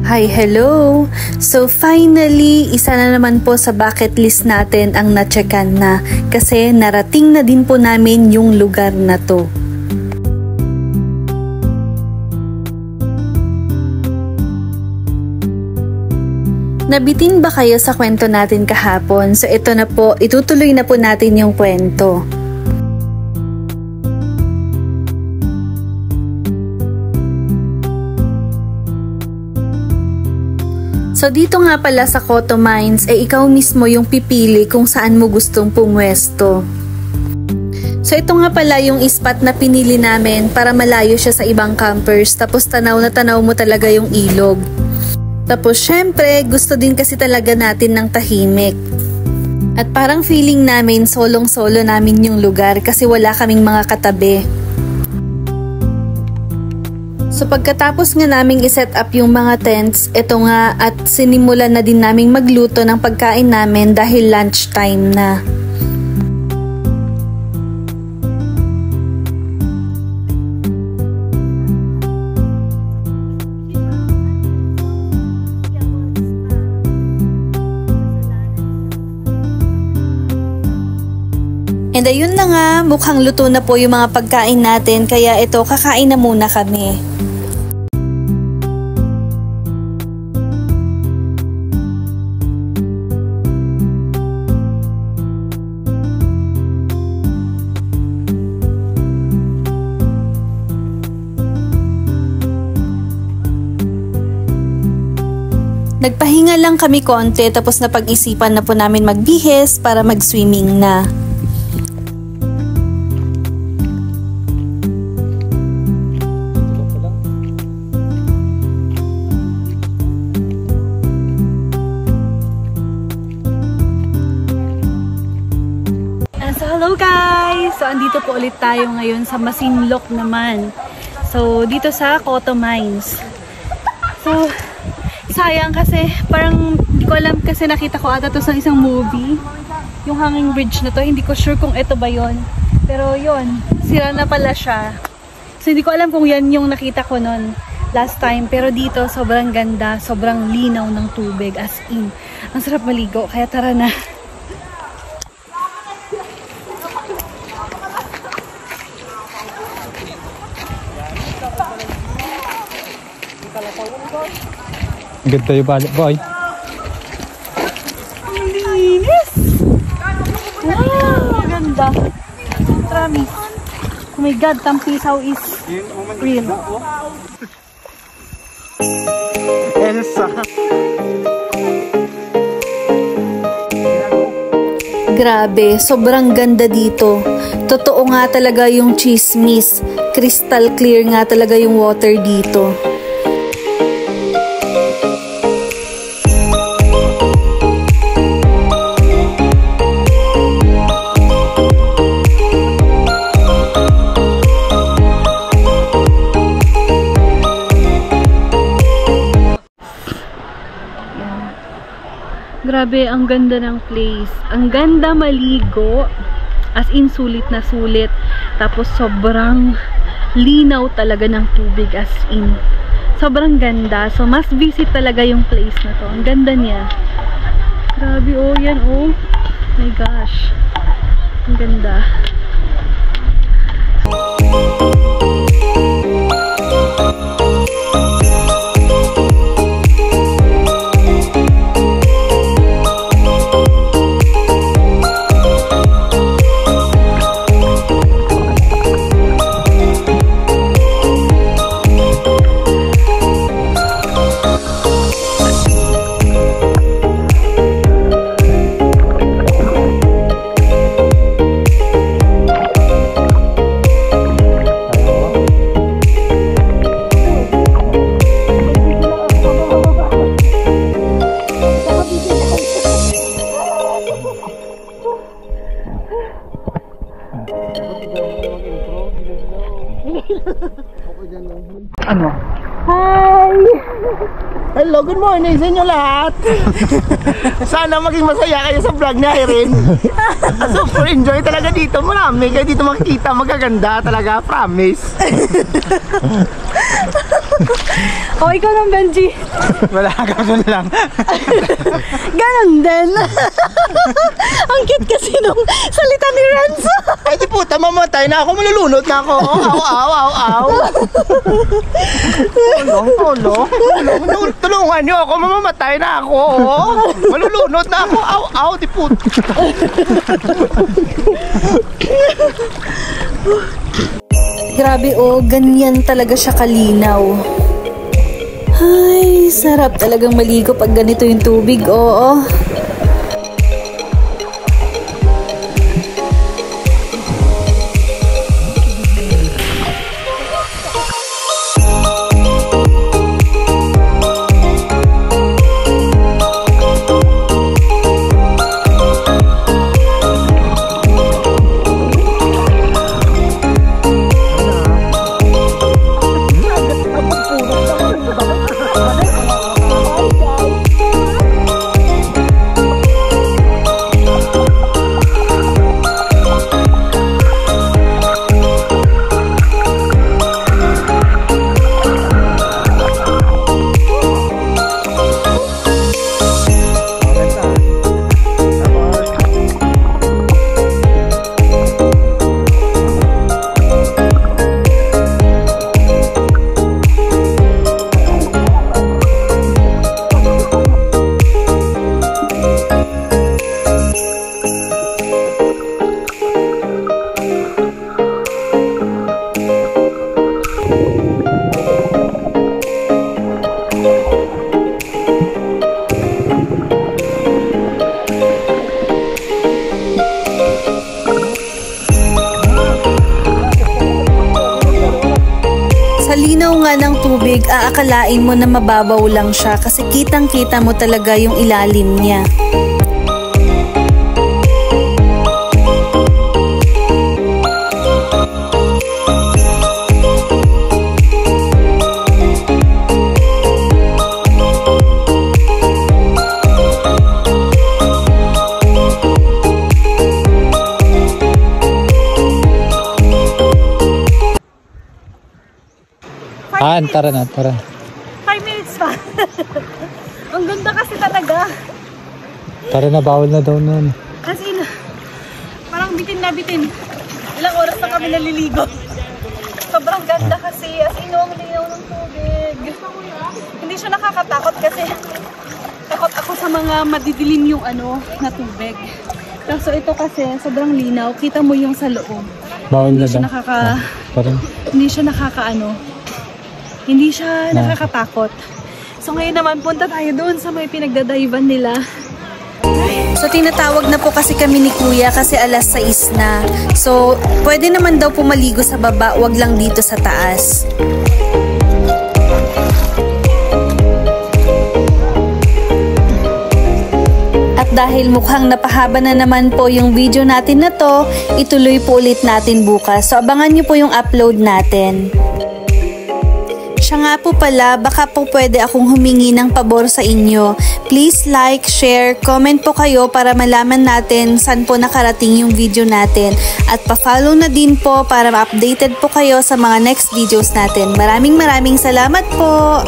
Hi, hello! So finally, isa na naman po sa bucket list natin ang na-checkan na kasi narating na din po namin yung lugar na to. Nabitin ba kayo sa kwento natin kahapon? So ito na po, itutuloy na po natin yung kwento. So dito nga pala sa Coto Mines, ikaw mismo yung pipili kung saan mo gustong pumwesto. So ito nga pala yung spot na pinili namin para malayo siya sa ibang campers, tapos tanaw na tanaw mo talaga yung ilog. Tapos syempre, gusto din kasi talaga natin ng tahimik. At parang feeling namin solong-solo namin yung lugar kasi wala kaming mga katabi. So pagkatapos nga naming iset up yung mga tents, ito nga at sinimulan na din naming magluto ng pagkain namin dahil lunchtime na. And ayun na nga, mukhang luto na po yung mga pagkain natin kaya ito kakain na muna kami. Nagpahinga lang kami konti tapos napag-isipan na po namin magbihis para mag-swimming na. So hello guys! So andito po ulit tayo ngayon sa Masinloc naman. So dito sa Coto Mines. So sayang kasi parang hindi ko alam kasi nakita ko ata to sa isang movie. Yung hanging bridge na to, hindi ko sure kung ito ba yon. Pero yon, sira na pala siya. So hindi ko alam kung yan yung nakita ko nun last time. Pero dito sobrang ganda, sobrang linaw ng tubig as in. Ang sarap maligo, kaya tara na. Ganda yung balik boy. Ang linis! Wow! Ganda! Promise. Oh my God, Tampisaw is real. Elsa! Grabe, sobrang ganda dito. Totoo nga talaga yung chismis. Crystal clear nga talaga yung water dito. Grabe, ang ganda ng place. Ang ganda maligo. As in, sulit na sulit. Tapos, sobrang linaw talaga ng tubig. As in, sobrang ganda. So, must visit talaga yung place na to. Ang ganda niya. Grabe, oh. Yan, oh. My gosh. Ang ganda. Ano? Hi! Hello, good morning sa inyo lahat. Sana maging masaya kayo sa vlog ni Irene. Super enjoy talaga dito. Marami kayo dito makikita. Magaganda talaga, promise. O, ikaw ng Benji. Wala, ganun lang. Ganon din. Ang cute kasi nung salita ni Renzo. Ay, di puta, mamatay na ako. Malulunod na ako. Aw. Tulungan niyo ako. Mamamatay na ako. Malulunod na ako. Aw, di puta. Grabe ganyan talaga siya kalinaw. Ay, sarap talagang maligo pag ganito yung tubig, oo. Sa linaw nga ng tubig, aakalain mo na mababaw lang siya kasi kitang-kita mo talaga yung ilalim niya. Tara na. 5 minutes pa. Ang ganda kasi talaga. Tara na, bawal na daw nun. Kasi parang bitin na bitin. Ilang oras na kami naliligo. Sobrang ganda kasi. As in, ang linaw ng tubig. Hindi siya nakakatakot kasi takot ako sa mga madidilim yung na tubig. So ito kasi sobrang linaw. Kita mo yung sa loob. Bawal na daw. Hindi siya nakakatakot. So ngayon naman, punta tayo doon sa may pinagdadayuban nila. So tinatawag na po kasi kami ni Kuya kasi 6:00 na. So pwede naman daw pumaligo sa baba, wag lang dito sa taas. At dahil mukhang napahaba na naman po yung video natin na to, ituloy po ulit natin bukas. So abangan nyo po yung upload natin. Siya nga po pala, baka po pwede akong humingi ng pabor sa inyo. Please like, share, comment po kayo para malaman natin saan po nakarating yung video natin. At pa-follow na din po para ma-updated po kayo sa mga next videos natin. Maraming salamat po!